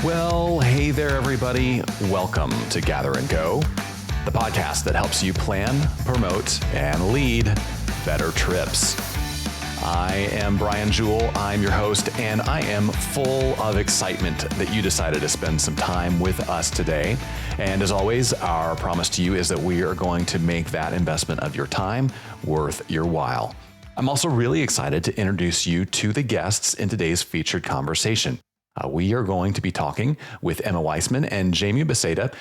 Well, hey there, everybody. Welcome to Gather and Go, the podcast that helps you plan, promote, and lead better trips. I am Brian Jewell. I'm your host, and I am full of excitement that you decided to spend some time with us today. And as always, our promise to you is that we are going to make that investment of your time worth your while. I'm also really excited to introduce you to the guests in today's featured conversation. We are going to be talking with Emma Weissmann and Jamie Biesiada,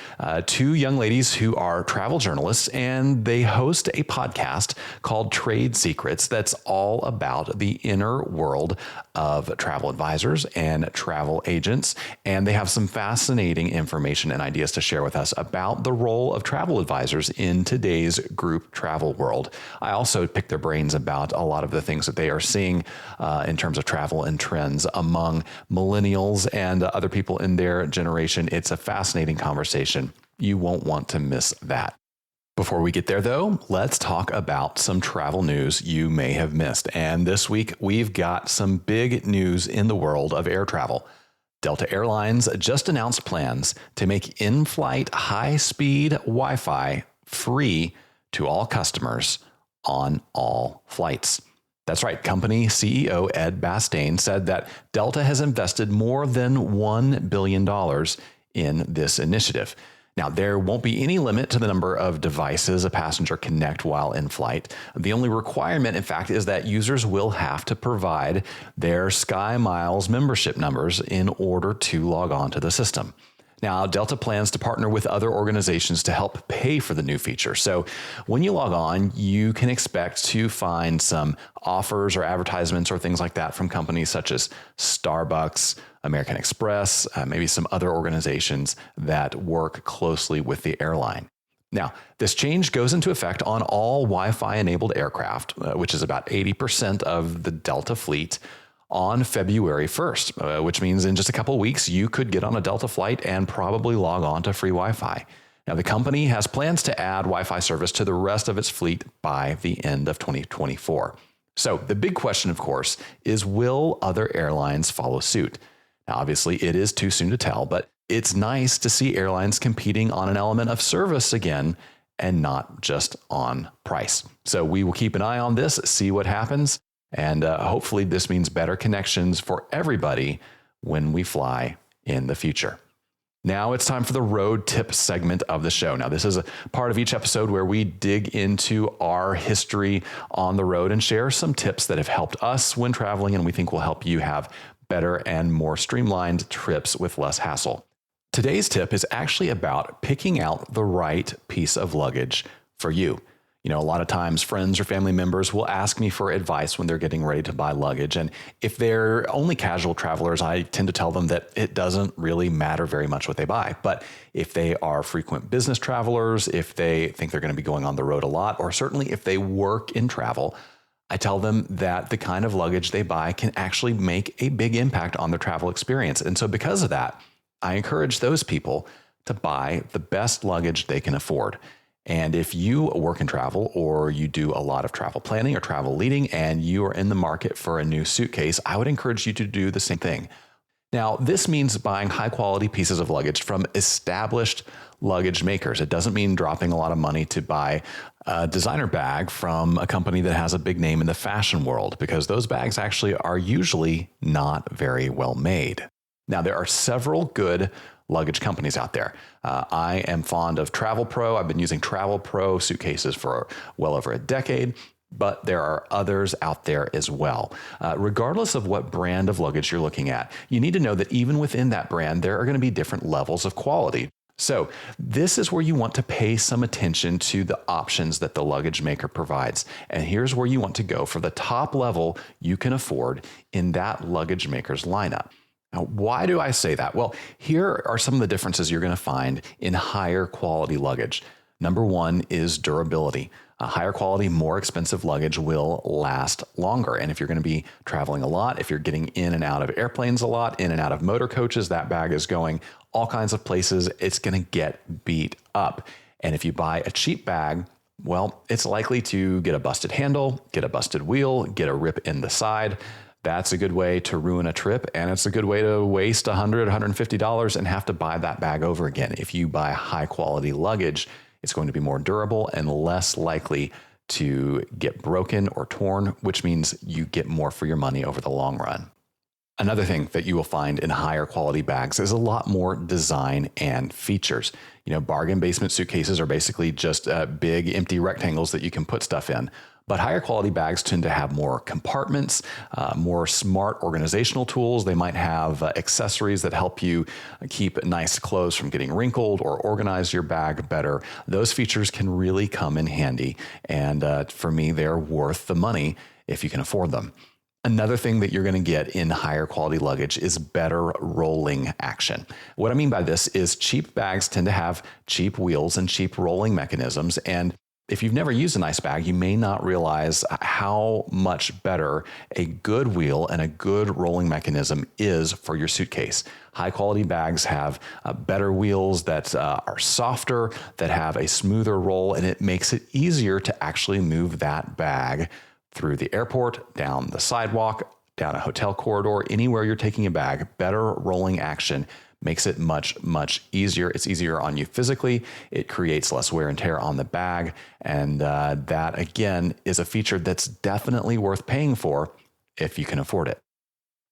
two young ladies who are travel journalists, and they host a podcast called Trade Secrets that's all about the inner world of travel advisors and travel agents. And they have some fascinating information and ideas to share with us about the role of travel advisors in today's group travel world. I also picked their brains about a lot of the things that they are seeing in terms of travel and trends among millennials and other people in their generation. It's a fascinating conversation. You won't want to miss that. Before we get there, though, let's talk about some travel news you may have missed. And this week, we've got some big news in the world of air travel. Delta Airlines just announced plans to make in-flight high-speed Wi-Fi free to all customers on all flights. That's right. Company CEO Ed Bastian said that Delta has invested more than $1 billion in this initiative. Now, there won't be any limit to the number of devices a passenger can connect while in flight. The only requirement, in fact, is that users will have to provide their SkyMiles membership numbers in order to log on to the system. Now, Delta plans to partner with other organizations to help pay for the new feature. So when you log on, you can expect to find some offers or advertisements or things like that from companies such as Starbucks, American Express, maybe some other organizations that work closely with the airline. Now, this change goes into effect on all Wi-Fi enabled aircraft, which is about 80% of the Delta fleet, on February 1st, which means in just a couple of weeks, you could get on a Delta flight and probably log on to free Wi-Fi. Now, the company has plans to add Wi-Fi service to the rest of its fleet by the end of 2024. So the big question, of course, is will other airlines follow suit? Now, obviously, it is too soon to tell, but it's nice to see airlines competing on an element of service again and not just on price. So we will keep an eye on this, see what happens. And hopefully this means better connections for everybody when we fly in the future. Now it's time for the road tip segment of the show. Now, this is a part of each episode where we dig into our history on the road and share some tips that have helped us when traveling and we think will help you have better and more streamlined trips with less hassle. Today's tip is actually about picking out the right piece of luggage for you. You know, a lot of times friends or family members will ask me for advice when they're getting ready to buy luggage. And if they're only casual travelers, I tend to tell them that it doesn't really matter very much what they buy. But if they are frequent business travelers, if they think they're going to be going on the road a lot, or certainly if they work in travel, I tell them that the kind of luggage they buy can actually make a big impact on their travel experience. And so because of that, I encourage those people to buy the best luggage they can afford. And if you work in travel or you do a lot of travel planning or travel leading and you are in the market for a new suitcase, I would encourage you to do the same thing. Now, this means buying high quality pieces of luggage from established luggage makers. It doesn't mean dropping a lot of money to buy a designer bag from a company that has a big name in the fashion world, because those bags actually are usually not very well made. Now, there are several good luggage companies out there. I am fond of Travel Pro. I've been using Travel Pro suitcases for well over a decade, but there are others out there as well. Regardless of what brand of luggage you're looking at, you need to know that even within that brand, there are going to be different levels of quality. So this is where you want to pay some attention to the options that the luggage maker provides. And here's where you want to go for the top level you can afford in that luggage maker's lineup. Now, why do I say that? Well, here are some of the differences you're going to find in higher quality luggage. Number one is durability. A higher quality, more expensive luggage will last longer. And if you're going to be traveling a lot, if you're getting in and out of airplanes a lot, in and out of motor coaches, that bag is going all kinds of places. It's going to get beat up. And if you buy a cheap bag, well, it's likely to get a busted handle, get a busted wheel, get a rip in the side. That's a good way to ruin a trip, and it's a good way to waste $100, $150 and have to buy that bag over again. If you buy high quality luggage, it's going to be more durable and less likely to get broken or torn, which means you get more for your money over the long run. Another thing that you will find in higher quality bags is a lot more design and features. Bargain basement suitcases are basically just big empty rectangles that you can put stuff in. But higher quality bags tend to have more compartments, more smart organizational tools. They might have accessories that help you keep nice clothes from getting wrinkled or organize your bag better. Those features can really come in handy. And for me, they're worth the money if you can afford them. Another thing that you're going to get in higher quality luggage is better rolling action. What I mean by this is cheap bags tend to have cheap wheels and cheap rolling mechanisms. And if you've never used a nice bag, you may not realize how much better a good wheel and a good rolling mechanism is for your suitcase. High quality bags have better wheels that are softer, that have a smoother roll, and it makes it easier to actually move that bag through the airport, down the sidewalk, down a hotel corridor, anywhere you're taking a bag. Better rolling action makes it much, much easier. It's easier on you physically. It creates less wear and tear on the bag. And that, again, is a feature that's definitely worth paying for if you can afford it.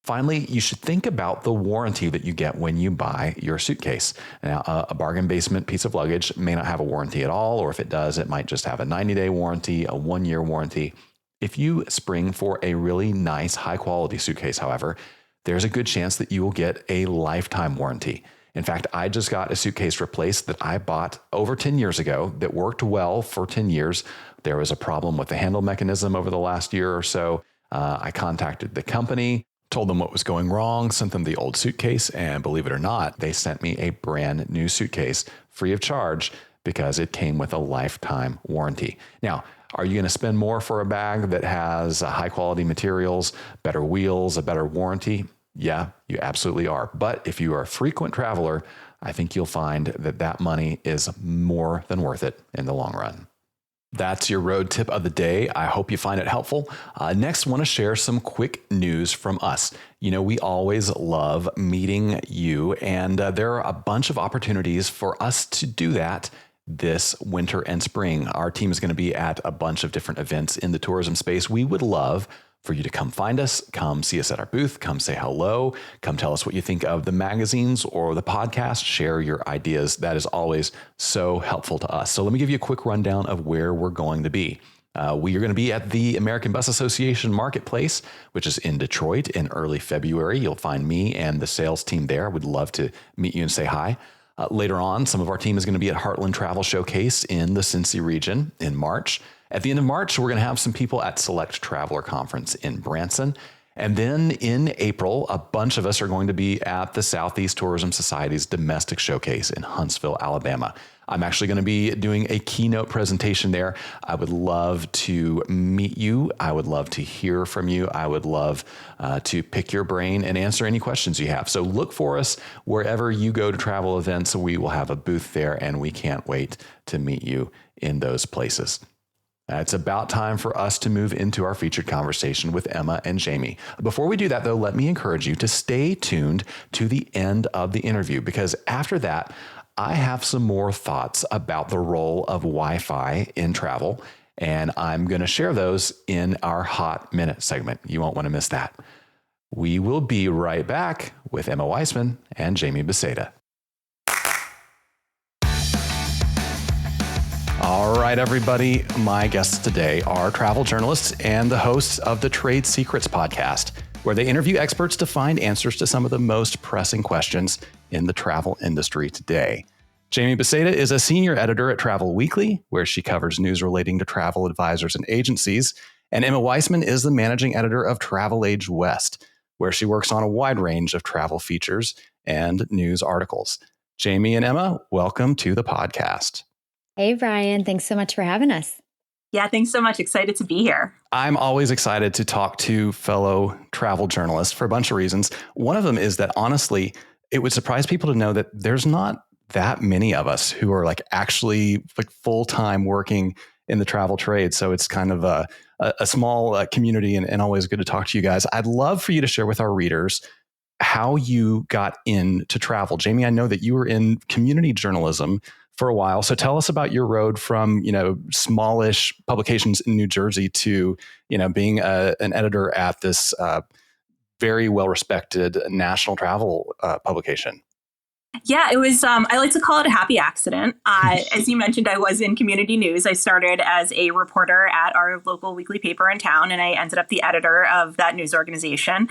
Finally, you should think about the warranty that you get when you buy your suitcase. Now, a bargain basement piece of luggage may not have a warranty at all, or if it does, it might just have a 90-day warranty, a 1-year warranty. If you spring for a really nice, high-quality suitcase, however, there's a good chance that you will get a lifetime warranty. In fact, I just got a suitcase replaced that I bought over 10 years ago that worked well for 10 years. There was a problem with the handle mechanism over the last year or so. I contacted the company, told them what was going wrong, sent them the old suitcase, and believe it or not, they sent me a brand new suitcase free of charge because it came with a lifetime warranty. Now, are you going to spend more for a bag that has high quality materials, better wheels, a better warranty? Yeah, you absolutely are. But if you are a frequent traveler, I think you'll find that that money is more than worth it in the long run. That's your road tip of the day. I hope you find it helpful. Next, I want to share some quick news from us. We always love meeting you, and there are a bunch of opportunities for us to do that this winter and spring. Our team is going to be at a bunch of different events in the tourism space. We would love for you to come find us, come see us at our booth, come say hello, come tell us what you think of the magazines or the podcast, share your ideas. That is always so helpful to us. So let me give you a quick rundown of where we're going to be. We are going to be at the American Bus Association Marketplace, which is in Detroit in early February. You'll find me and the sales team there. I would love to meet you and say hi. Later on, some of our team is going to be at Heartland Travel Showcase in the Cincy region in March. At the end of March, we're going to have some people at Select Traveler Conference in Branson. And then in April, a bunch of us are going to be at the Southeast Tourism Society's Domestic Showcase in Huntsville, Alabama. I'm actually going to be doing a keynote presentation there. I would love to meet you. I would love to hear from you. I would love to pick your brain and answer any questions you have. So look for us wherever you go to travel events. We will have a booth there, and we can't wait to meet you in those places. It's about time for us to move into our featured conversation with Emma and Jamie. Before we do that, though, let me encourage you to stay tuned to the end of the interview, because after that, I have some more thoughts about the role of Wi-Fi in travel, and I'm going to share those in our Hot Minute segment. You won't want to miss that. We will be right back with Emma Weissmann and Jamie Biesiada. All right, everybody. My guests today are travel journalists and the hosts of the Trade Secrets podcast, where they interview experts to find answers to some of the most pressing questions in the travel industry today. Jamie Biesiada is a senior editor at Travel Weekly, where she covers news relating to travel advisors and agencies. And Emma Weissmann is the managing editor of Travel Age West, where she works on a wide range of travel features and news articles. Jamie and Emma, welcome to the podcast. Hey, Brian. Thanks so much for having us. Yeah, thanks so much. Excited to be here. I'm always excited to talk to fellow travel journalists for a bunch of reasons. One of them is that, honestly, it would surprise people to know that there's not that many of us who are actually full-time working in the travel trade. So it's kind of a small community and always good to talk to you guys. I'd love for you to share with our readers how you got into travel. Jamie, I know that you were in community journalism for a while. So tell us about your road from, smallish publications in New Jersey to, being an editor at this very well-respected national travel publication. Yeah, it was, I like to call it a happy accident. As you mentioned, I was in community news. I started as a reporter at our local weekly paper in town, and I ended up the editor of that news organization.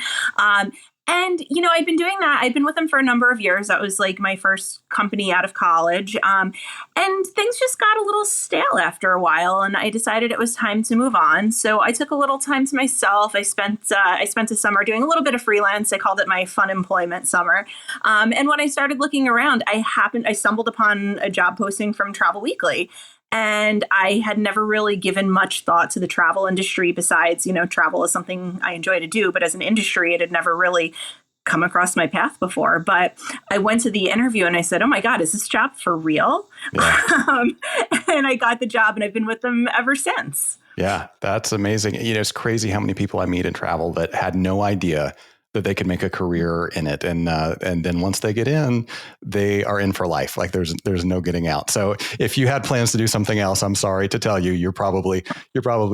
And, I'd been doing that. I'd been with them for a number of years. That was like my first company out of college. And things just got a little stale after a while. And I decided it was time to move on. So I took a little time to myself. I spent a summer doing a little bit of freelance. I called it my fun employment summer. And when I started looking around, I stumbled upon a job posting from Travel Weekly. And I had never really given much thought to the travel industry besides, travel is something I enjoy to do. But as an industry, it had never really come across my path before. But I went to the interview and I said, oh, my God, is this job for real? Yeah. And I got the job and I've been with them ever since. Yeah, that's amazing. It's crazy how many people I meet in travel that had no idea that they could make a career in it. And then once they get in, they are in for life. Like there's no getting out. So if you had plans to do something else, I'm sorry to tell you, you're probably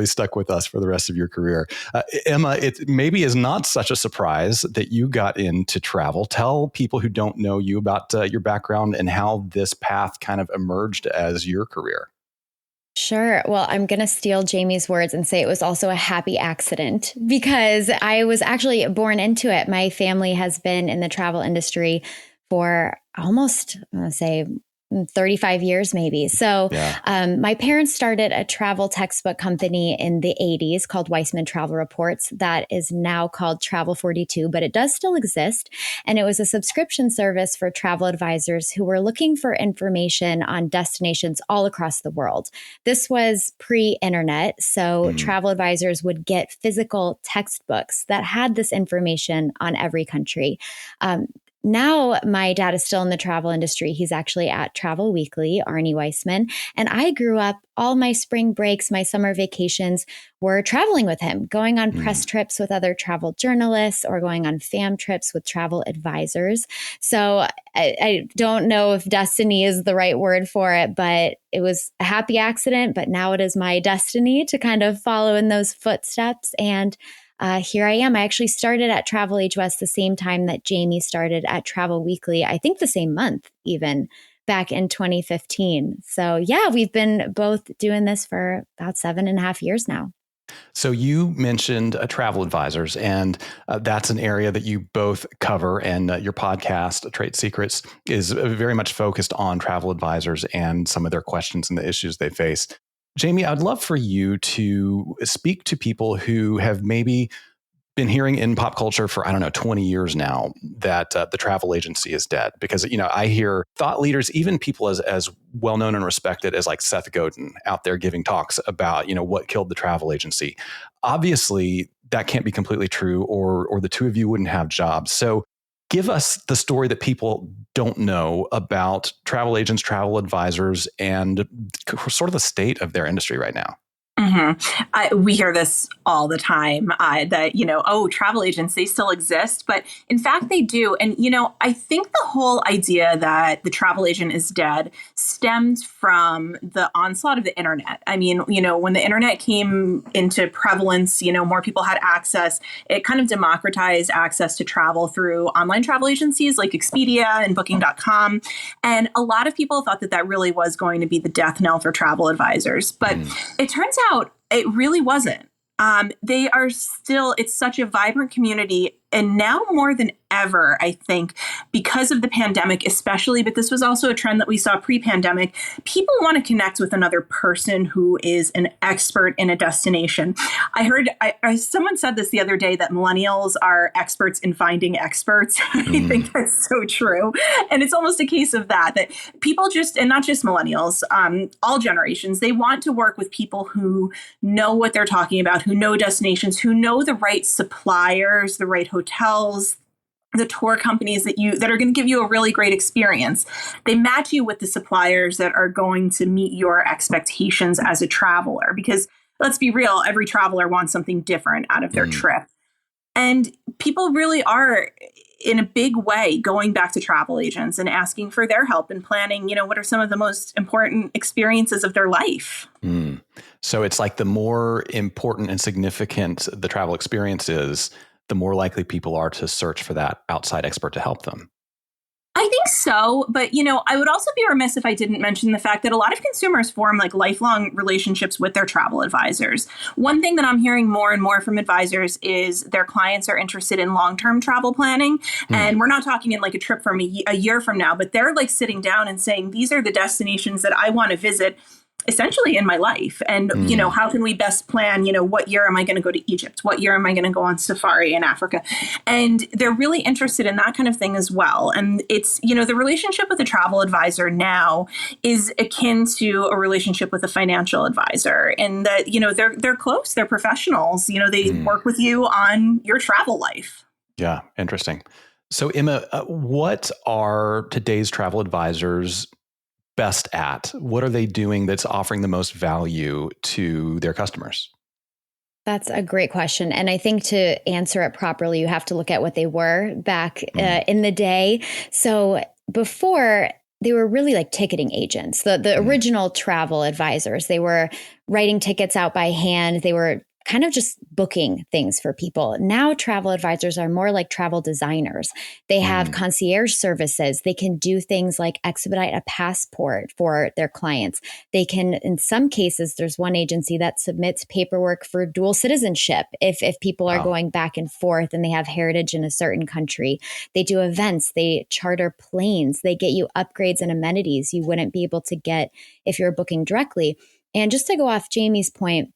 stuck with us for the rest of your career. Emma, it maybe is not such a surprise that you got into travel. Tell people who don't know you about your background and how this path kind of emerged as your career. Sure. Well, I'm going to steal Jamie's words and say it was also a happy accident because I was actually born into it. My family has been in the travel industry for almost, I want to say, 35 years maybe. So my parents started a travel textbook company in the 80s called Weissmann Travel Reports that is now called Travel 42, but it does still exist. And it was a subscription service for travel advisors who were looking for information on destinations all across the world. This was pre-internet, so travel advisors would get physical textbooks that had this information on every country. Now, my dad is still in the travel industry. He's actually at Travel Weekly, Arnie Weissmann. And I grew up, all my spring breaks, my summer vacations were traveling with him, going on press trips with other travel journalists or going on fam trips with travel advisors. So I don't know if destiny is the right word for it, but it was a happy accident. But now it is my destiny to kind of follow in those footsteps. And here I am. I actually started at Travel Age West the same time that Jamie started at Travel Weekly, I think the same month even, back in 2015. So yeah, we've been both doing this for about 7.5 years now. So you mentioned travel advisors, and that's an area that you both cover. And your podcast, Trade Secrets, is very much focused on travel advisors and some of their questions and the issues they face. Jamie, I'd love for you to speak to people who have maybe been hearing in pop culture for, 20 years now that the travel agency is dead. Because, I hear thought leaders, even people as well-known and respected as like Seth Godin out there giving talks about, what killed the travel agency. Obviously, that can't be completely true or the two of you wouldn't have jobs. So give us the story that people don't know about travel agents, travel advisors, and sort of the state of their industry right now. We hear this all the time that, travel agents, they still exist. But in fact, they do. And, I think the whole idea that the travel agent is dead stems from the onslaught of the internet. I mean, when the internet came into prevalence, more people had access. It kind of democratized access to travel through online travel agencies like Expedia and Booking.com. And a lot of people thought that that really was going to be the death knell for travel advisors. But it turns out it really wasn't. They are still, it's such a vibrant community. And now more than ever, I think, because of the pandemic especially, but this was also a trend that we saw pre-pandemic, people want to connect with another person who is an expert in a destination. I heard someone said this the other day, that millennials are experts in finding experts. I think that's so true. And it's almost a case of that people just, and not just millennials, all generations, they want to work with people who know what they're talking about, who know destinations, who know the right suppliers, the right hotels, the tour companies that are going to give you a really great experience. They match you with the suppliers that are going to meet your expectations as a traveler, because let's be real, every traveler wants something different out of their trip. And people really are, in a big way, going back to travel agents and asking for their help in planning, what are some of the most important experiences of their life. So it's like the more important and significant the travel experience is, the more likely people are to search for that outside expert to help them. I think so. But, I would also be remiss if I didn't mention the fact that a lot of consumers form like lifelong relationships with their travel advisors. One thing that I'm hearing more and more from advisors is their clients are interested in long-term travel planning. And we're not talking in like a trip from a year from now, but they're like sitting down and saying, these are the destinations that I want to visit essentially in my life. And, how can we best plan, what year am I going to go to Egypt? What year am I going to go on safari in Africa? And they're really interested in that kind of thing as well. And it's, the relationship with a travel advisor now is akin to a relationship with a financial advisor, in that, they're close, they're professionals, they work with you on your travel life. Yeah. Interesting. So Emma, what are today's travel advisors best at? What are they doing that's offering the most value to their customers? That's a great question. And I think to answer it properly, you have to look at what they were back in the day. So before, they were really like ticketing agents, the original travel advisors. They were writing tickets out by hand. They were kind of just booking things for people. Now travel advisors are more like travel designers. They have concierge services. They can do things like expedite a passport for their clients. They can, in some cases, there's one agency that submits paperwork for dual citizenship if people are going back and forth and they have heritage in a certain country. They do events. They charter planes. They get you upgrades and amenities you wouldn't be able to get if you're booking directly. And just to go off Jamie's point,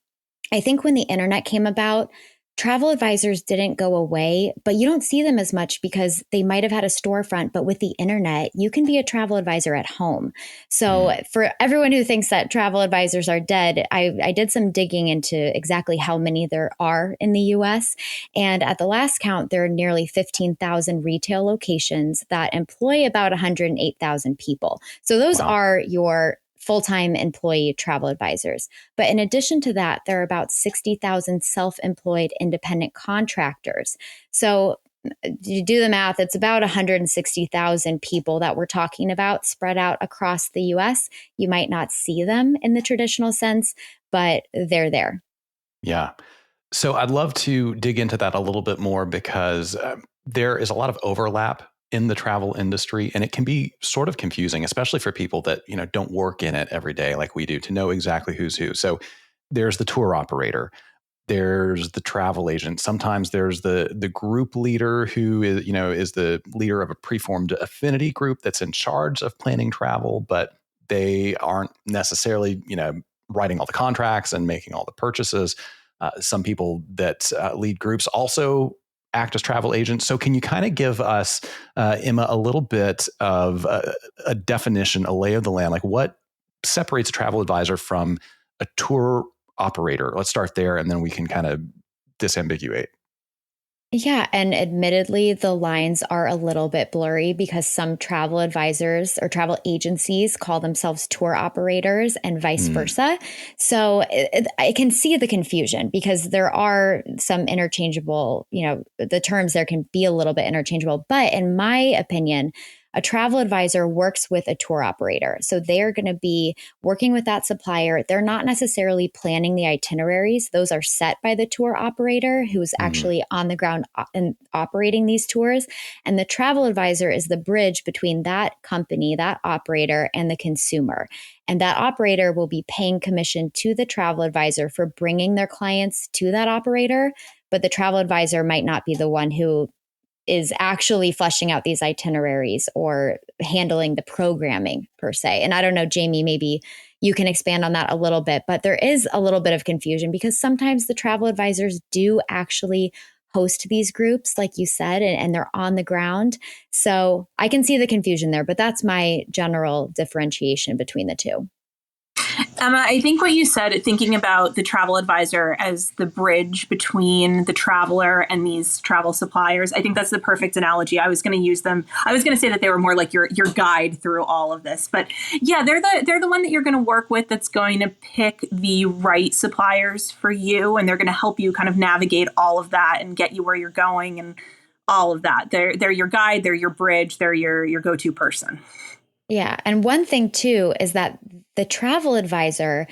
I think when the internet came about, travel advisors didn't go away, but you don't see them as much because they might have had a storefront. But with the internet, you can be a travel advisor at home. So for everyone who thinks that travel advisors are dead, I did some digging into exactly how many there are in the US. And at the last count, there are nearly 15,000 retail locations that employ about 108,000 people. So those are your full-time employee travel advisors. But in addition to that, there are about 60,000 self-employed independent contractors. So you do the math, it's about 160,000 people that we're talking about spread out across the US. You might not see them in the traditional sense, but they're there. Yeah. So I'd love to dig into that a little bit more, because there is a lot of overlap in the travel industry, and it can be sort of confusing, especially for people that, don't work in it every day like we do, to know exactly who's who. So there's the tour operator, there's the travel agent. Sometimes there's the group leader who is the leader of a preformed affinity group that's in charge of planning travel, but they aren't necessarily, writing all the contracts and making all the purchases. Some people that lead groups also act as travel agents. So can you kind of give us, Emma, a little bit of a definition, a lay of the land, like what separates a travel advisor from a tour operator? Let's start there, and then we can kind of disambiguate. Yeah. And admittedly, the lines are a little bit blurry because some travel advisors or travel agencies call themselves tour operators and vice versa. So I can see the confusion because there are some interchangeable, the terms there can be a little bit interchangeable. But in my opinion, a travel advisor works with a tour operator. So they're going to be working with that supplier. They're not necessarily planning the itineraries. Those are set by the tour operator who's actually on the ground and operating these tours. And the travel advisor is the bridge between that company, that operator, and the consumer. And that operator will be paying commission to the travel advisor for bringing their clients to that operator. But the travel advisor might not be the one who is actually fleshing out these itineraries or handling the programming per se. And I don't know, Jamie, maybe you can expand on that a little bit, but there is a little bit of confusion because sometimes the travel advisors do actually host these groups, like you said, and they're on the ground. So I can see the confusion there, but that's my general differentiation between the two. I think what you said, thinking about the travel advisor as the bridge between the traveler and these travel suppliers, I think that's the perfect analogy. I was going to use them. I was going to say that they were more like your guide through all of this. But yeah, they're the one that you're going to work with that's going to pick the right suppliers for you. And they're going to help you kind of navigate all of that and get you where you're going and all of that. They're your guide. They're your bridge. They're your go-to person. Yeah. And one thing too is that the travel advisor,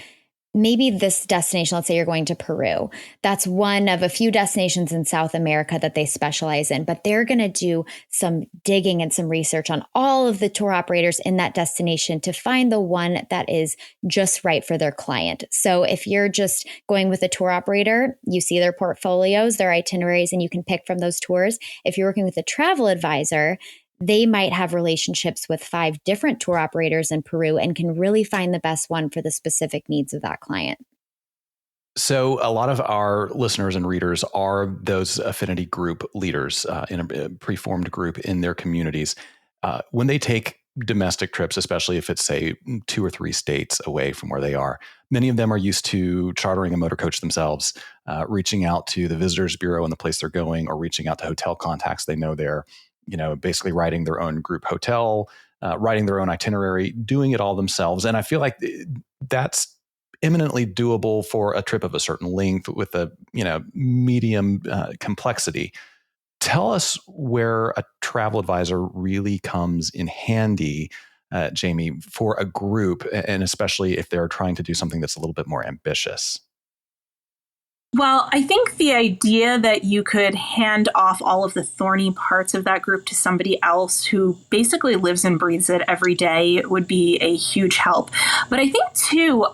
maybe this destination, let's say you're going to Peru, that's one of a few destinations in South America that they specialize in, but they're going to do some digging and some research on all of the tour operators in that destination to find the one that is just right for their client. So if you're just going with a tour operator, you see their portfolios, their itineraries, and you can pick from those tours. If you're working with a travel advisor, they might have relationships with 5 different tour operators in Peru and can really find the best one for the specific needs of that client. So a lot of our listeners and readers are those affinity group leaders in a preformed group in their communities. When they take domestic trips, especially if it's, say, 2 or 3 states away from where they are, many of them are used to chartering a motor coach themselves, reaching out to the visitors bureau in the place they're going, or reaching out to hotel contacts they know there. Basically writing their own group hotel, writing their own itinerary, doing it all themselves. And I feel like that's eminently doable for a trip of a certain length with a, medium complexity. Tell us where a travel advisor really comes in handy, Jamie, for a group, and especially if they're trying to do something that's a little bit more ambitious. Well, I think the idea that you could hand off all of the thorny parts of that group to somebody else who basically lives and breathes it every day would be a huge help. But I think, too,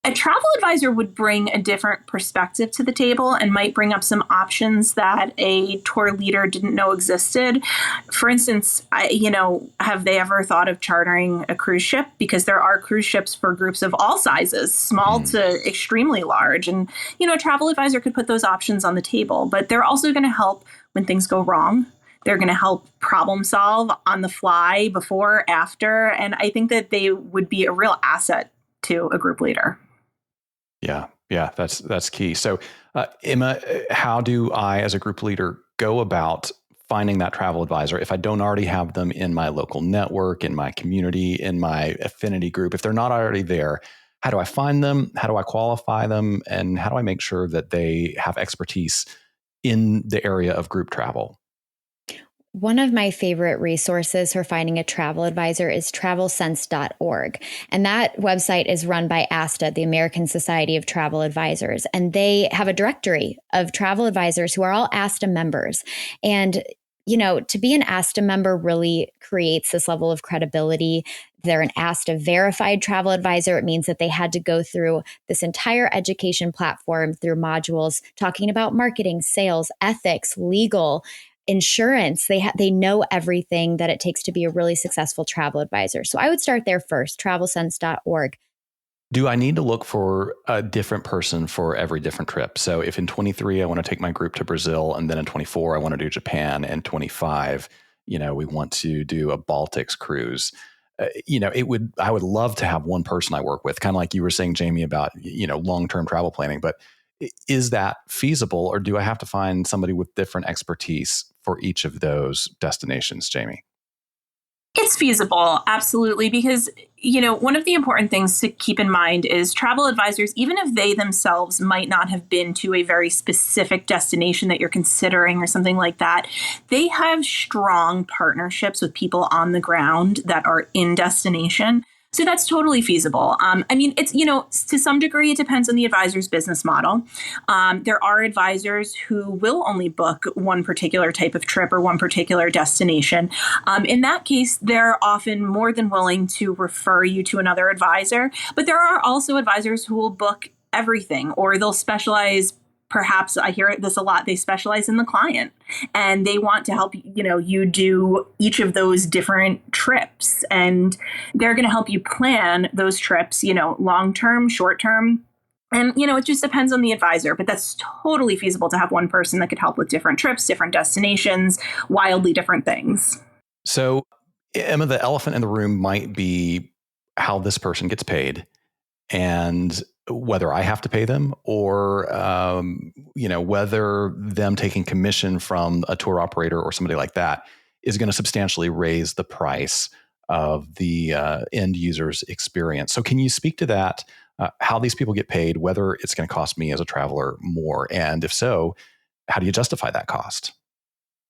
a travel advisor would bring a different perspective to the table and might bring up some options that a tour leader didn't know existed. For instance, have they ever thought of chartering a cruise ship? Because there are cruise ships for groups of all sizes, small to extremely large. And, a travel advisor could put those options on the table, but they're also going to help when things go wrong. They're going to help problem solve on the fly, before, after. And I think that they would be a real asset to a group leader. Yeah, that's key. So, Emma, how do I, as a group leader, go about finding that travel advisor if I don't already have them in my local network, in my community, in my affinity group? If they're not already there, how do I find them? How do I qualify them? And how do I make sure that they have expertise in the area of group travel? One of my favorite resources for finding a travel advisor is travelsense.org. And that website is run by ASTA, the American Society of Travel Advisors. And they have a directory of travel advisors who are all ASTA members. And, to be an ASTA member really creates this level of credibility. They're an ASTA verified travel advisor. It means that they had to go through this entire education platform through modules talking about marketing, sales, ethics, legal, insurance. They know everything that it takes to be a really successful travel advisor. So I would start there first, travelsense.org. Do I need to look for a different person for every different trip? So if in 23, I want to take my group to Brazil, and then in 24, I want to do Japan, and 25, we want to do a Baltics cruise. I would love to have one person I work with, kind of like you were saying, Jamie, about, long-term travel planning. But is that feasible, or do I have to find somebody with different expertise for each of those destinations, Jamie? It's feasible, absolutely, because, one of the important things to keep in mind is travel advisors, even if they themselves might not have been to a very specific destination that you're considering or something like that, they have strong partnerships with people on the ground that are in destination. So that's totally feasible. It's, to some degree, it depends on the advisor's business model. There are advisors who will only book one particular type of trip or one particular destination. In that case, they're often more than willing to refer you to another advisor. But there are also advisors who will book everything, or they'll specialize. Perhaps I hear this a lot. They specialize in the client and they want to help, you do each of those different trips, and they're going to help you plan those trips, long term, short term. And, it just depends on the advisor, but that's totally feasible to have one person that could help with different trips, different destinations, wildly different things. So, Emma, the elephant in the room might be how this person gets paid. and whether I have to pay them or, whether them taking commission from a tour operator or somebody like that is going to substantially raise the price of the end user's experience. So can you speak to that, how these people get paid, whether it's going to cost me as a traveler more? And if so, how do you justify that cost?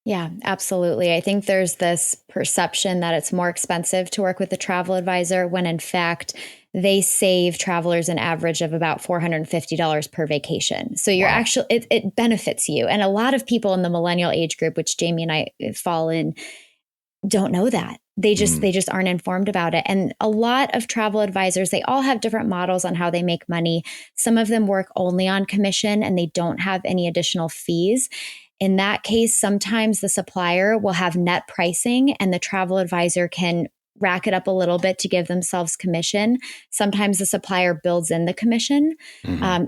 Yeah, absolutely. I think there's this perception that it's more expensive to work with a travel advisor when in fact they save travelers an average of about $450 per vacation. So you're actually, it benefits you. And a lot of people in the millennial age group, which Jamie and I fall in, don't know that. They just aren't informed about it. And a lot of travel advisors, they all have different models on how they make money. Some of them work only on commission and they don't have any additional fees. In that case, sometimes the supplier will have net pricing and the travel advisor can rack it up a little bit to give themselves commission. Sometimes the supplier builds in the commission.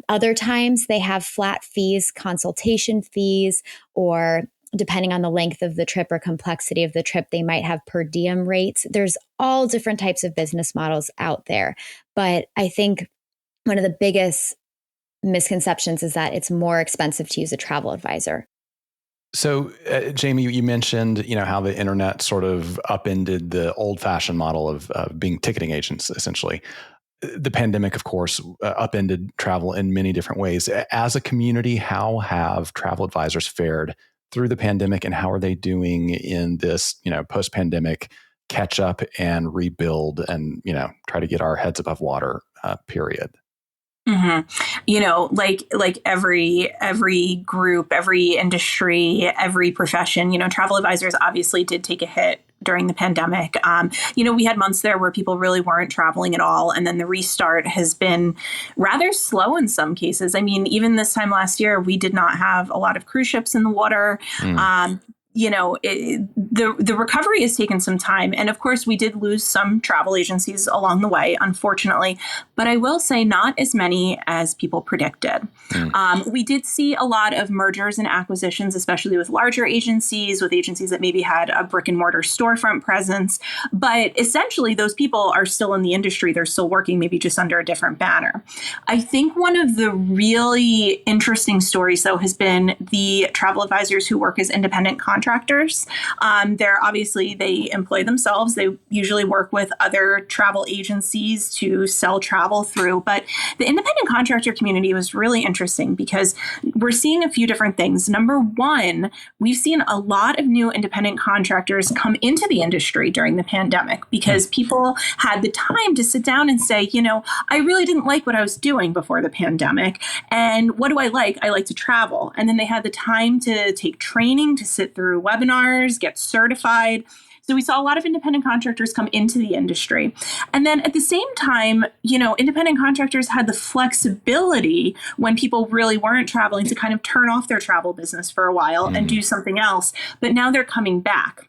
Other times they have flat fees, consultation fees, or depending on the length of the trip or complexity of the trip, they might have per diem rates. There's all different types of business models out there. But I think one of the biggest misconceptions is that it's more expensive to use a travel advisor. So, Jamie, you mentioned, how the internet sort of upended the old-fashioned model of being ticketing agents, essentially. The pandemic, of course, upended travel in many different ways. As a community, how have travel advisors fared through the pandemic, and how are they doing in this, post-pandemic catch up and rebuild and, try to get our heads above water period? Like every group, every industry, every profession, travel advisors obviously did take a hit during the pandemic. We had months there where people really weren't traveling at all. And then the restart has been rather slow in some cases. I mean, even this time last year, we did not have a lot of cruise ships in the water. The recovery has taken some time. And of course, we did lose some travel agencies along the way, unfortunately. But I will say not as many as people predicted. We did see a lot of mergers and acquisitions, especially with larger agencies, with agencies that maybe had a brick and mortar storefront presence. But essentially, those people are still in the industry. They're still working, maybe just under a different banner. I think one of the really interesting stories, though, has been the travel advisors who work as independent contractors. They employ themselves. They usually work with other travel agencies to sell travel through. But the independent contractor community was really interesting because we're seeing a few different things. Number one, we've seen a lot of new independent contractors come into the industry during the pandemic because people had the time to sit down and say, I really didn't like what I was doing before the pandemic. And what do I like? I like to travel. And then they had the time to take training, to sit through webinars, get certified. So we saw a lot of independent contractors come into the industry. And then at the same time, independent contractors had the flexibility when people really weren't traveling to kind of turn off their travel business for a while and do something else. But now they're coming back,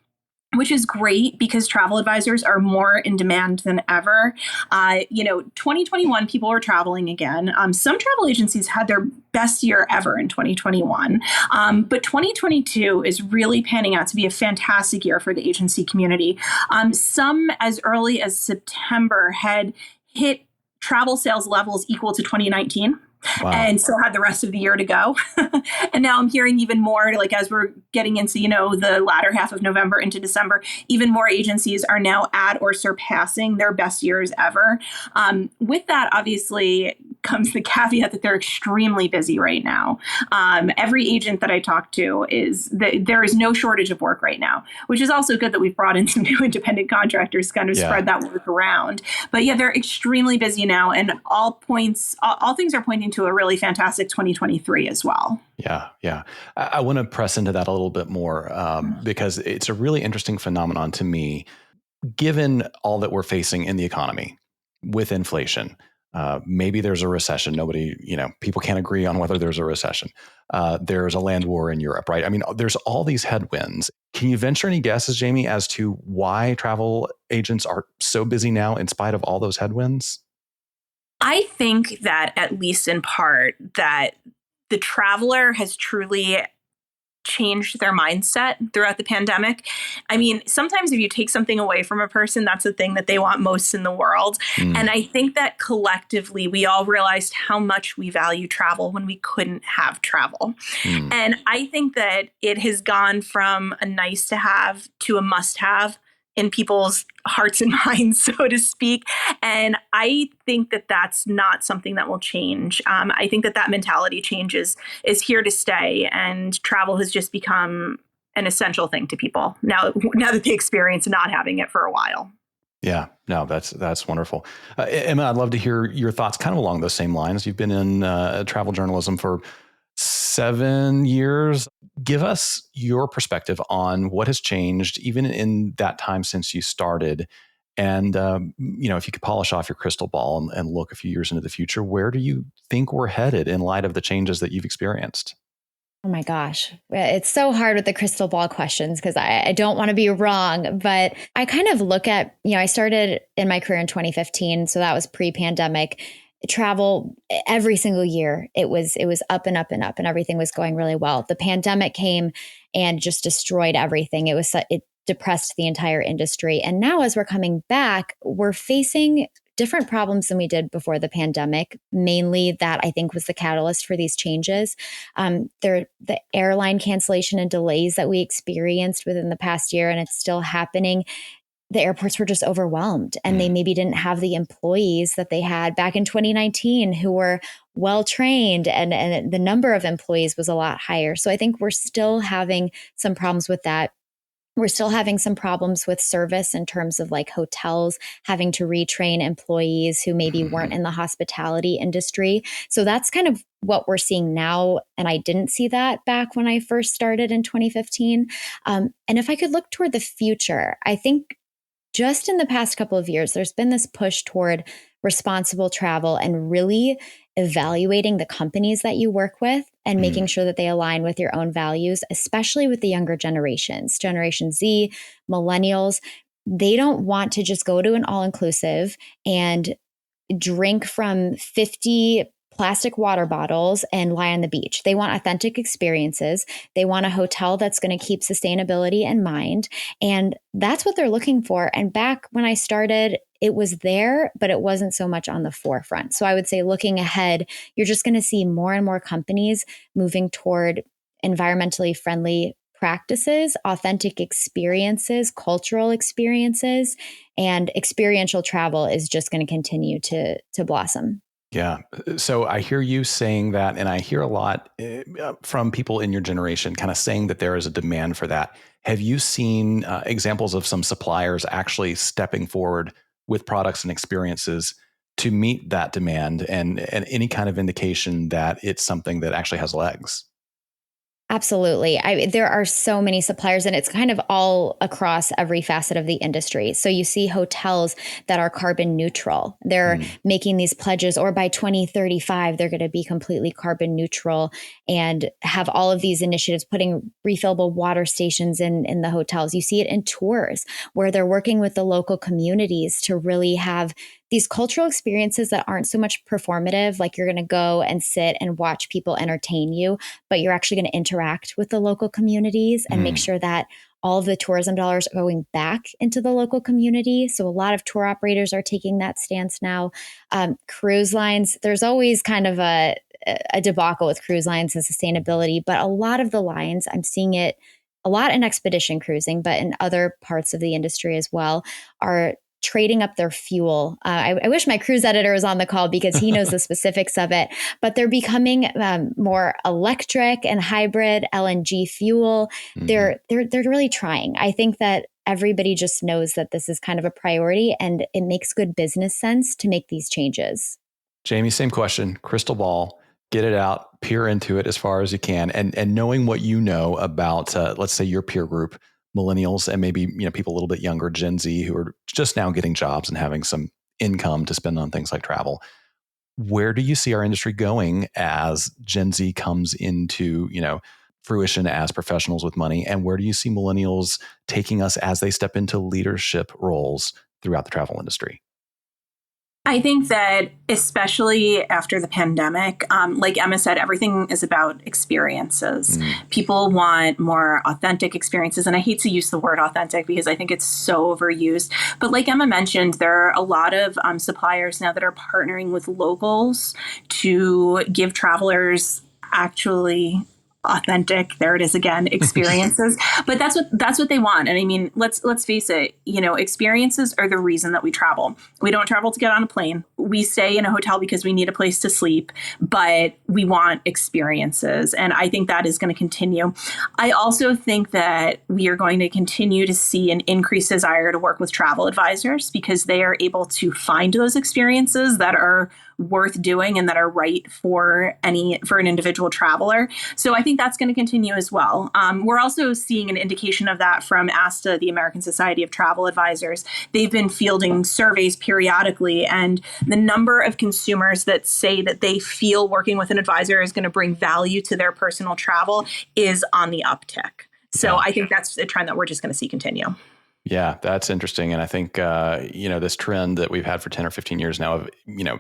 which is great because travel advisors are more in demand than ever. 2021, people were traveling again. Some travel agencies had their best year ever in 2021. But 2022 is really panning out to be a fantastic year for the agency community. Some as early as September had hit travel sales levels equal to 2019. Wow. And still had the rest of the year to go. And now I'm hearing even more, like as we're getting into, the latter half of November into December, even more agencies are now at or surpassing their best years ever. With that, obviously, comes the caveat that they're extremely busy right now. Every agent that I talk to is that there is no shortage of work right now, which is also good that we've brought in some new independent contractors to kind of spread that work around. But yeah, they're extremely busy now, and all things are pointing to a really fantastic 2023 as well. Yeah. I want to press into that a little bit more because it's a really interesting phenomenon to me, given all that we're facing in the economy with inflation. Maybe there's a recession. People can't agree on whether there's a recession. There's a land war in Europe, right? I mean, there's all these headwinds. Can you venture any guesses, Jamie, as to why travel agents are so busy now in spite of all those headwinds? I think that at least in part that the traveler has truly changed their mindset throughout the pandemic. I mean, sometimes if you take something away from a person, that's the thing that they want most in the world. And I think that collectively, we all realized how much we value travel when we couldn't have travel. And I think that it has gone from a nice to have to a must have in people's hearts and minds, so to speak. And I think that that's not something that will change. I think that mentality change is here to stay, and travel has just become an essential thing to people now that they experience not having it for a while. Yeah, no, that's wonderful. Emma, I'd love to hear your thoughts kind of along those same lines. You've been in travel journalism for 7 years. Give us your perspective on what has changed even in that time since you started. And, if you could polish off your crystal ball and look a few years into the future, where do you think we're headed in light of the changes that you've experienced? Oh my gosh. It's so hard with the crystal ball questions because I don't want to be wrong, but I kind of look at, I started in my career in 2015. So that was pre-pandemic. Travel every single year, it was up and up and up, and everything was going really well. The pandemic came and just destroyed everything. It depressed the entire industry. And now as we're coming back, we're facing different problems than we did before the pandemic. Mainly that I think was the catalyst for these changes. The airline cancellation and delays that we experienced within the past year, and it's still happening. The airports were just overwhelmed, and they maybe didn't have the employees that they had back in 2019 who were well trained, and the number of employees was a lot higher. So I think we're still having some problems with that. We're still having some problems with service in terms of like hotels having to retrain employees who maybe weren't in the hospitality industry. So that's kind of what we're seeing now. And I didn't see that back when I first started in 2015. And if I could look toward the future, I think just in the past couple of years, there's been this push toward responsible travel and really evaluating the companies that you work with and making sure that they align with your own values, especially with the younger generations, Generation Z, millennials. They don't want to just go to an all-inclusive and drink from 50 plastic water bottles and lie on the beach. They want authentic experiences. They want a hotel that's going to keep sustainability in mind. And that's what they're looking for. And back when I started, it was there, but it wasn't so much on the forefront. So I would say looking ahead, you're just going to see more and more companies moving toward environmentally friendly practices, authentic experiences, cultural experiences, and experiential travel is just going to continue to blossom. Yeah. So I hear you saying that, and I hear a lot from people in your generation kind of saying that there is a demand for that. Have you seen examples of some suppliers actually stepping forward with products and experiences to meet that demand, and any kind of indication that it's something that actually has legs? Absolutely. There are so many suppliers, and it's kind of all across every facet of the industry. So you see hotels that are carbon neutral. They're making these pledges, or by 2035, they're going to be completely carbon neutral and have all of these initiatives, putting refillable water stations in the hotels. You see it in tours where they're working with the local communities to really have these cultural experiences that aren't so much performative, like you're going to go and sit and watch people entertain you, but you're actually going to interact with the local communities and make sure that all of the tourism dollars are going back into the local community. So a lot of tour operators are taking that stance now. Cruise lines, there's always kind of a debacle with cruise lines and sustainability, but a lot of the lines, I'm seeing it a lot in expedition cruising, but in other parts of the industry as well, are trading up their fuel. I wish my cruise editor was on the call because he knows the specifics of it, but they're becoming more electric and hybrid LNG fuel. They're really trying. I think that everybody just knows that this is kind of a priority, and it makes good business sense to make these changes. Jamie, same question, crystal ball, get it out, peer into it as far as you can. And knowing what you know about, let's say your peer group, millennials, and maybe people a little bit younger, Gen Z, who are just now getting jobs and having some income to spend on things like travel. Where do you see our industry going as Gen Z comes into fruition as professionals with money? And where do you see millennials taking us as they step into leadership roles throughout the travel industry? I think that especially after the pandemic, like Emma said, everything is about experiences. People want more authentic experiences. And I hate to use the word authentic because I think it's so overused. But like Emma mentioned, there are a lot of suppliers now that are partnering with locals to give travelers actually authentic, there it is again, experiences. But that's what they want. And I mean, let's face it, experiences are the reason that we travel. We don't travel to get on a plane. We stay in a hotel because we need a place to sleep, but we want experiences. And I think that is going to continue. I also think that we are going to continue to see an increased desire to work with travel advisors because they are able to find those experiences that are worth doing and that are right for an individual traveler. So I think that's going to continue as well. We're also seeing an indication of that from ASTA, the American Society of Travel Advisors. They've been fielding surveys periodically, and the number of consumers that say that they feel working with an advisor is going to bring value to their personal travel is on the uptick. So I think that's a trend that we're just going to see continue. Yeah, that's interesting. And I think, this trend that we've had for 10 or 15 years now of,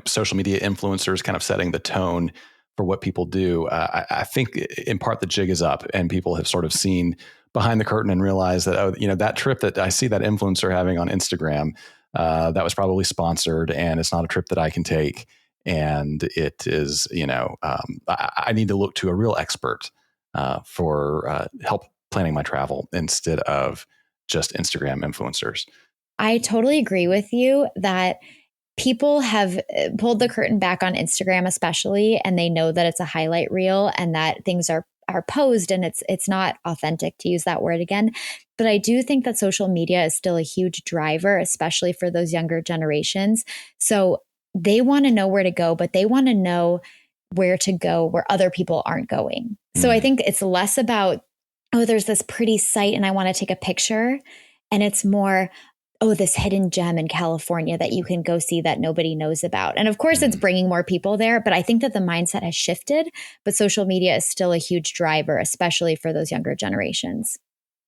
social media influencers kind of setting the tone for what people do. I think in part the jig is up and people have sort of seen behind the curtain and realized that, that trip that I see that influencer having on Instagram, that was probably sponsored and it's not a trip that I can take. And it is, I need to look to a real expert for help planning my travel instead of just Instagram influencers. I totally agree with you that people have pulled the curtain back on Instagram, especially, and they know that it's a highlight reel and that things are posed and it's not authentic, to use that word again. But I do think that social media is still a huge driver, especially for those younger generations. So they want to know where to go, but they want to know where to go where other people aren't going. So I think it's less about, oh, there's this pretty site and I want to take a picture. And it's more, oh, this hidden gem in California that you can go see that nobody knows about. And of course, it's bringing more people there. But I think that the mindset has shifted. But social media is still a huge driver, especially for those younger generations.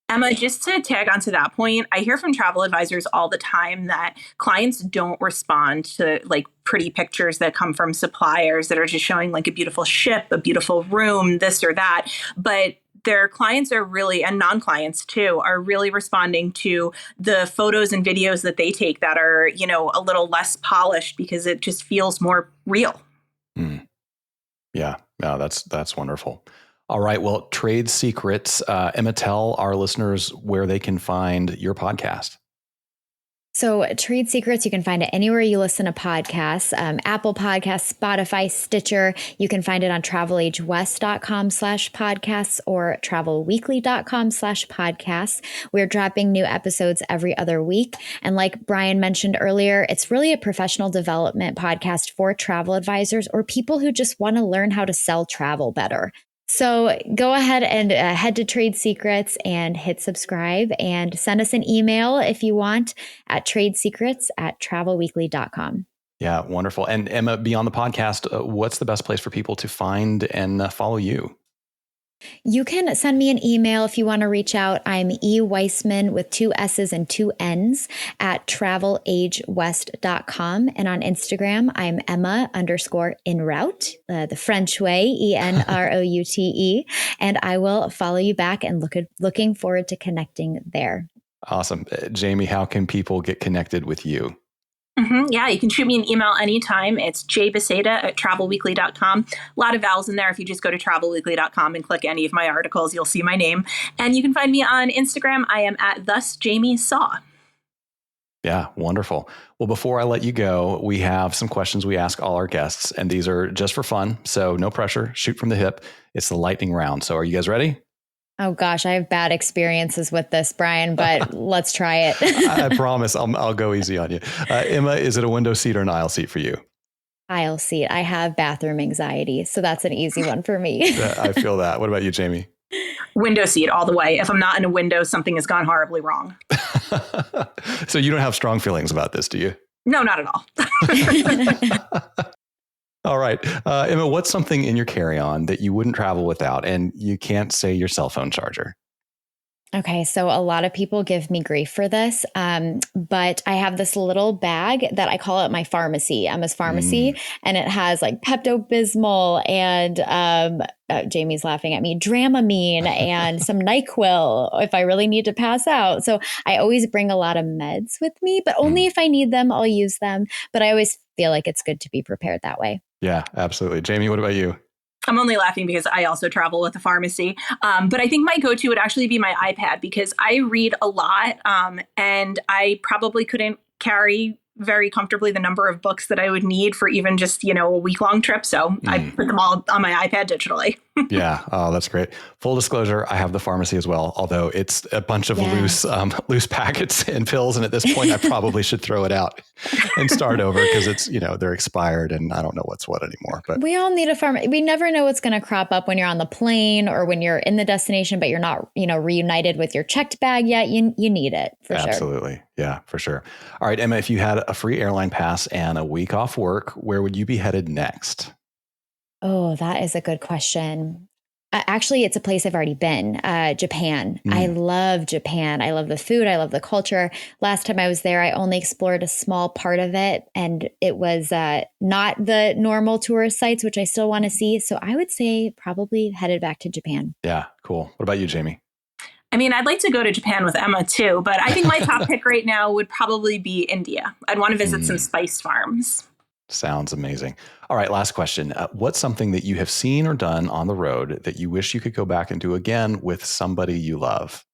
Emma, just to tag onto that point, I hear from travel advisors all the time that clients don't respond to like pretty pictures that come from suppliers that are just showing like a beautiful ship, a beautiful room, this or that. But their clients are really, and non-clients too, are really responding to the photos and videos that they take that are, a little less polished because it just feels more real. Yeah, that's wonderful. All right. Well, trade secrets. Emma, tell our listeners where they can find your podcast. So Trade Secrets, you can find it anywhere you listen to podcasts, Apple Podcasts, Spotify, Stitcher. You can find it on travelagewest.com/podcasts or travelweekly.com/podcasts. We're dropping new episodes every other week. And like Brian mentioned earlier, it's really a professional development podcast for travel advisors or people who just want to learn how to sell travel better. So go ahead and head to Trade Secrets and hit subscribe and send us an email if you want at tradesecrets@travelweekly.com. Yeah, wonderful. And Emma, beyond the podcast, what's the best place for people to find and follow you? You can send me an email if you want to reach out. I'm E. Weissmann with 2 S's and 2 N's at travelagewest.com. And on Instagram, I'm Emma_enroute, the French way, ENROUTE. And I will follow you back and looking forward to connecting there. Awesome. Jamie, how can people get connected with you? Yeah, you can shoot me an email anytime. It's jbiesiada@travelweekly.com. A lot of vowels in there. If you just go to travelweekly.com and click any of my articles, you'll see my name. And you can find me on Instagram. I am at @thusjamiesaw. Yeah, wonderful. Well, before I let you go, we have some questions we ask all our guests, and these are just for fun. So no pressure. Shoot from the hip. It's the lightning round. So are you guys ready? Oh gosh, I have bad experiences with this, Brian, but let's try it. I promise I'll go easy on you. Emma, is it a window seat or an aisle seat for you? Aisle seat. I have bathroom anxiety, so that's an easy one for me. I feel that. What about you, Jamie? Window seat all the way. If I'm not in a window, something has gone horribly wrong. So you don't have strong feelings about this, do you? No, not at all. All right. Emma, what's something in your carry-on that you wouldn't travel without and you can't say your cell phone charger? Okay, so a lot of people give me grief for this, but I have this little bag that I call it my pharmacy, Emma's pharmacy, Mm. and it has like Pepto-Bismol and Jamie's laughing at me, Dramamine and some NyQuil if I really need to pass out. So I always bring a lot of meds with me, but only Mm. if I need them, I'll use them. But I always feel like it's good to be prepared that way. Yeah, absolutely. Jamie, what about you? I'm only laughing because I also travel with a pharmacy. But I think my go-to would actually be my iPad because I read a lot, and I probably couldn't carry very comfortably the number of books that I would need for even just, a week-long trip. So I put them all on my iPad digitally. Yeah. Oh, that's great. Full disclosure, I have the pharmacy as well, although it's a bunch of loose packets and pills. And at this point, I probably should throw it out and start over because it's, they're expired and I don't know what's what anymore. But we all need a pharmacy. We never know what's going to crop up when you're on the plane or when you're in the destination, but you're not, reunited with your checked bag yet. You need it for sure. Absolutely. Yeah, for sure. All right, Emma, if you had a free airline pass and a week off work, where would you be headed next? Oh, that is a good question. Actually, it's a place I've already been, Japan. I love Japan. I love the food. I love the culture. Last time I was there, I only explored a small part of it, and it was not the normal tourist sites, which I still want to see. So I would say probably headed back to Japan. Yeah, cool. What about you, Jamie? I mean, I'd like to go to Japan with Emma too, but I think my top pick right now would probably be India. I'd want to visit some spice farms. Sounds amazing. All right, last question. What's something that you have seen or done on the road that you wish you could go back and do again with somebody you love?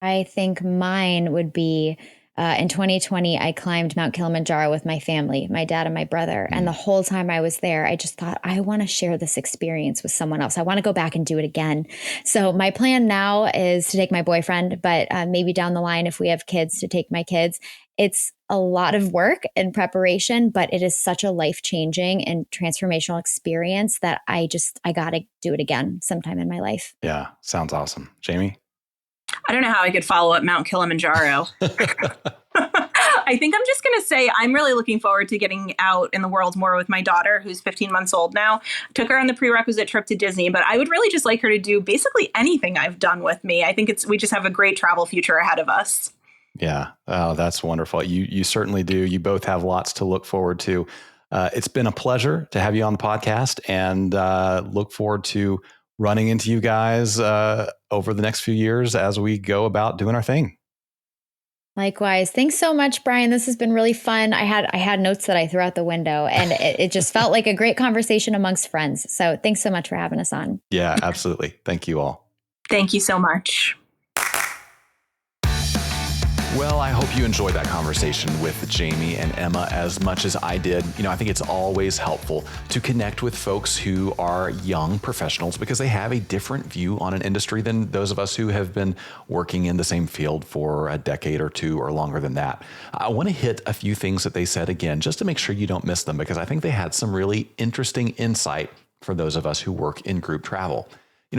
I think mine would be in 2020, I climbed Mount Kilimanjaro with my family, my dad and my brother. And the whole time I was there, I just thought, I want to share this experience with someone else. I want to go back and do it again. So my plan now is to take my boyfriend, but maybe down the line, if we have kids, to take my kids. It's a lot of work and preparation, but it is such a life-changing and transformational experience that I got to do it again sometime in my life. Yeah, sounds awesome. Jamie? I don't know how I could follow up Mount Kilimanjaro. I think I'm just going to say I'm really looking forward to getting out in the world more with my daughter, who's 15 months old now. Took her on the prerequisite trip to Disney, but I would really just like her to do basically anything I've done with me. I think we just have a great travel future ahead of us. Yeah. Oh, that's wonderful. You certainly do. You both have lots to look forward to. It's been a pleasure to have you on the podcast, and look forward to running into you guys over the next few years as we go about doing our thing. Likewise. Thanks so much, Brian. This has been really fun. I had notes that I threw out the window, and it just felt like a great conversation amongst friends. So thanks so much for having us on. Yeah, absolutely. Thank you all. Thank you so much. Well, I hope you enjoyed that conversation with Jamie and Emma as much as I did. I think it's always helpful to connect with folks who are young professionals because they have a different view on an industry than those of us who have been working in the same field for a decade or two or longer than that. I want to hit a few things that they said again, just to make sure you don't miss them, because I think they had some really interesting insight for those of us who work in group travel.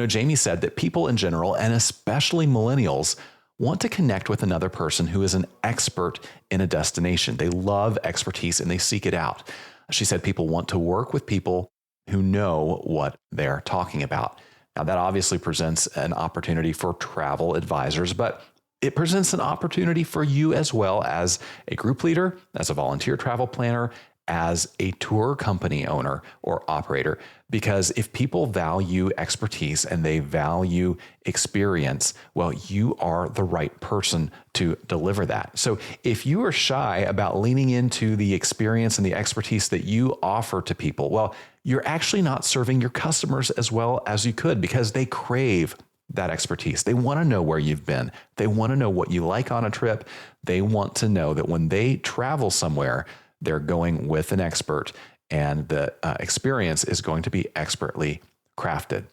Jamie said that people in general, and especially millennials, want to connect with another person who is an expert in a destination. They love expertise and they seek it out. She said people want to work with people who know what they're talking about. Now, that obviously presents an opportunity for travel advisors, but it presents an opportunity for you as well as a group leader, as a volunteer travel planner, as a tour company owner or operator. Because if people value expertise and they value experience, well, you are the right person to deliver that. So if you are shy about leaning into the experience and the expertise that you offer to people, well, you're actually not serving your customers as well as you could, because they crave that expertise. They want to know where you've been. They want to know what you like on a trip. They want to know that when they travel somewhere, they're going with an expert, and the experience is going to be expertly crafted.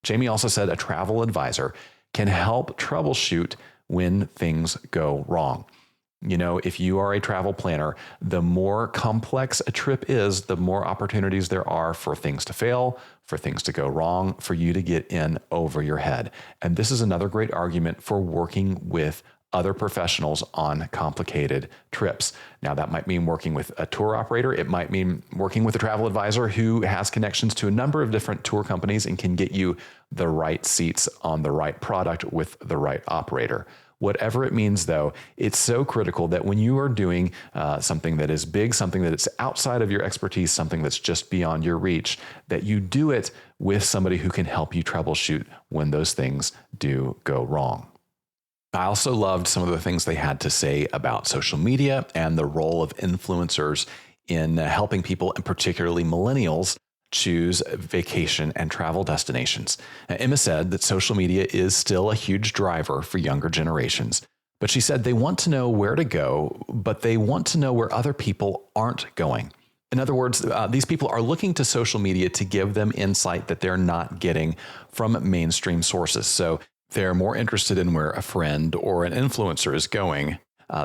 Jamie also said a travel advisor can help troubleshoot when things go wrong. If you are a travel planner, the more complex a trip is, the more opportunities there are for things to fail, for things to go wrong, for you to get in over your head. And this is another great argument for working with other professionals on complicated trips. Now, that might mean working with a tour operator. It might mean working with a travel advisor who has connections to a number of different tour companies and can get you the right seats on the right product with the right operator. Whatever it means, though, it's so critical that when you are doing something that is big, something that is outside of your expertise, something that's just beyond your reach, that you do it with somebody who can help you troubleshoot when those things do go wrong. I also loved some of the things they had to say about social media and the role of influencers in helping people, and particularly millennials, choose vacation and travel destinations. Now, Emma said that social media is still a huge driver for younger generations, but she said they want to know where to go, but they want to know where other people aren't going. In other words, these people are looking to social media to give them insight that they're not getting from mainstream sources. So they're more interested in where a friend or an influencer is going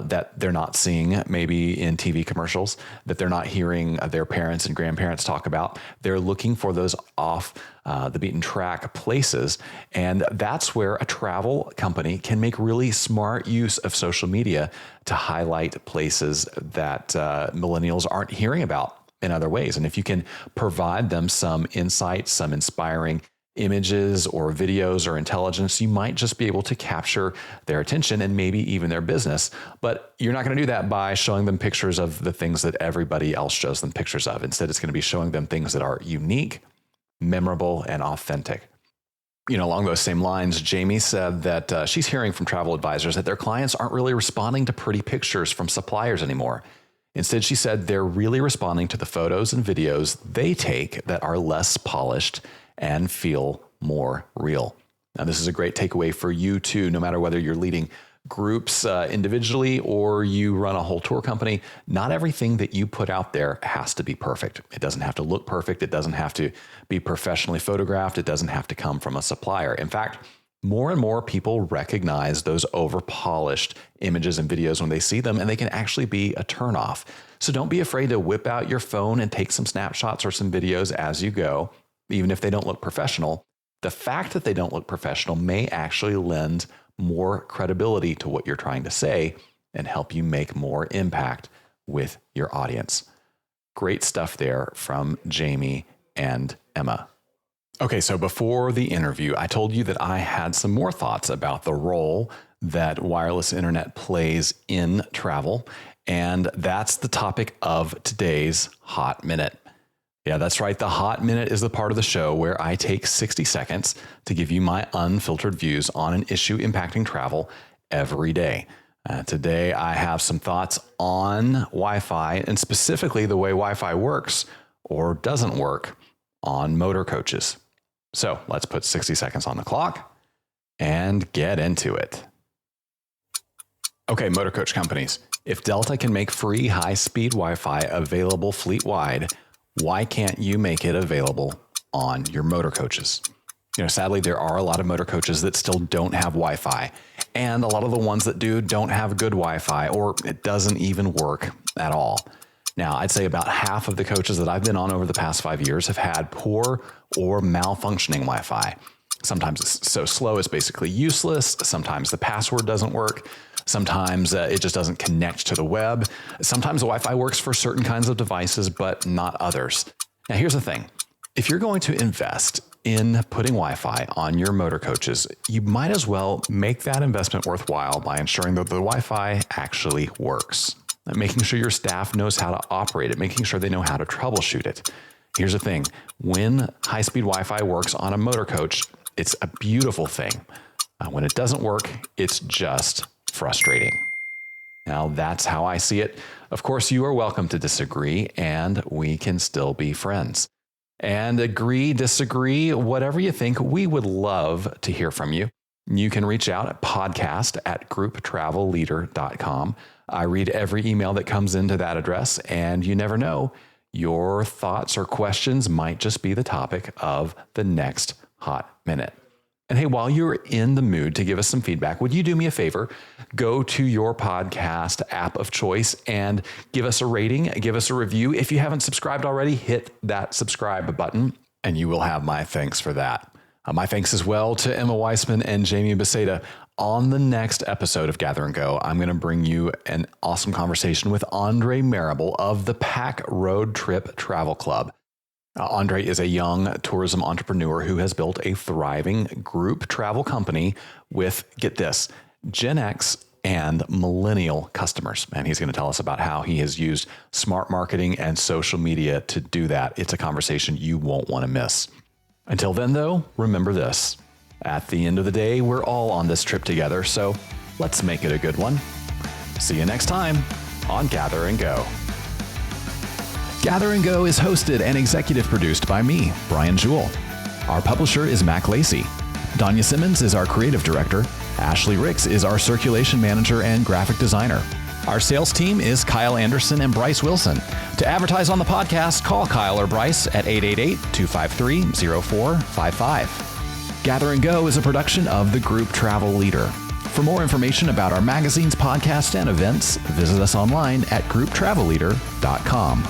that they're not seeing maybe in TV commercials, that they're not hearing their parents and grandparents talk about. They're looking for those off the beaten track places. And that's where a travel company can make really smart use of social media to highlight places that millennials aren't hearing about in other ways. And if you can provide them some insight, some inspiring images or videos or intelligence, you might just be able to capture their attention and maybe even their business. But you're not going to do that by showing them pictures of the things that everybody else shows them pictures of. Instead, it's going to be showing them things that are unique, memorable, and authentic. Along those same lines, Jamie said that she's hearing from travel advisors that their clients aren't really responding to pretty pictures from suppliers anymore. Instead, she said they're really responding to the photos and videos they take that are less polished and feel more real. Now, this is a great takeaway for you too, no matter whether you're leading groups individually or you run a whole tour company. Not everything that you put out there has to be perfect. It doesn't have to look perfect. It doesn't have to be professionally photographed. It doesn't have to come from a supplier. In fact, more and more people recognize those over-polished images and videos when they see them, and they can actually be a turnoff. So don't be afraid to whip out your phone and take some snapshots or some videos as you go. Even if they don't look professional, the fact that they don't look professional may actually lend more credibility to what you're trying to say and help you make more impact with your audience. Great stuff there from Jamie and Emma. Okay, so before the interview, I told you that I had some more thoughts about the role that wireless internet plays in travel, and that's the topic of today's Hot Minute. Yeah, that's right. The Hot Minute is the part of the show where I take 60 seconds to give you my unfiltered views on an issue impacting travel every day. Today, I have some thoughts on Wi-Fi and specifically the way Wi-Fi works or doesn't work on motor coaches. So let's put 60 seconds on the clock and get into it. Okay, motor coach companies. If Delt'a can make free high-speed Wi-Fi available fleet-wide, why can't you make it available on your motor coaches? Sadly, there are a lot of motor coaches that still don't have Wi-Fi, and a lot of the ones that do don't have good Wi-Fi, or it doesn't even work at all. Now, I'd say about half of the coaches that I've been on over the past 5 years have had poor or malfunctioning Wi-Fi. Sometimes it's so slow it's basically useless. Sometimes the password doesn't work. Sometimes it just doesn't connect to the web. Sometimes the Wi-Fi works for certain kinds of devices, but not others. Now, here's the thing. If you're going to invest in putting Wi-Fi on your motor coaches, you might as well make that investment worthwhile by ensuring that the Wi-Fi actually works, making sure your staff knows how to operate it, making sure they know how to troubleshoot it. Here's the thing. When high-speed Wi-Fi works on a motor coach, it's a beautiful thing. When it doesn't work, it's just frustrating. Now, that's how I see it. Of course, you are welcome to disagree, and we can still be friends. And agree, disagree, whatever you think, we would love to hear from you. You can reach out at podcast@grouptravelleader.com. I read every email that comes into that address, and you never know, your thoughts or questions might just be the topic of the next Hot Minute. And hey, while you're in the mood to give us some feedback, would you do me a favor? Go to your podcast app of choice and give us a rating, give us a review. If you haven't subscribed already, hit that subscribe button and you will have my thanks for that. My thanks as well to Emma Weissmann and Jamie Biesiada, On the next episode of Gather and Go, I'm going to bring you an awesome conversation with Andre Marable of the Pack Road Trip Travel Club. Andre is a young tourism entrepreneur who has built a thriving group travel company with, get this, Gen X and millennial customers. And he's going to tell us about how he has used smart marketing and social media to do that. It's a conversation you won't want to miss. Until then, though, remember this. At the end of the day, we're all on this trip together, so let's make it a good one. See you next time on Gather and Go. Gather and Go is hosted and executive produced by me, Brian Jewell. Our publisher is Mac Lacey. Danya Simmons is our creative director. Ashley Ricks is our circulation manager and graphic designer. Our sales team is Kyle Anderson and Bryce Wilson. To advertise on the podcast, call Kyle or Bryce at 888-253-0455. Gather and Go is a production of the Group Travel Leader. For more information about our magazines, podcasts, and events, visit us online at grouptravelleader.com.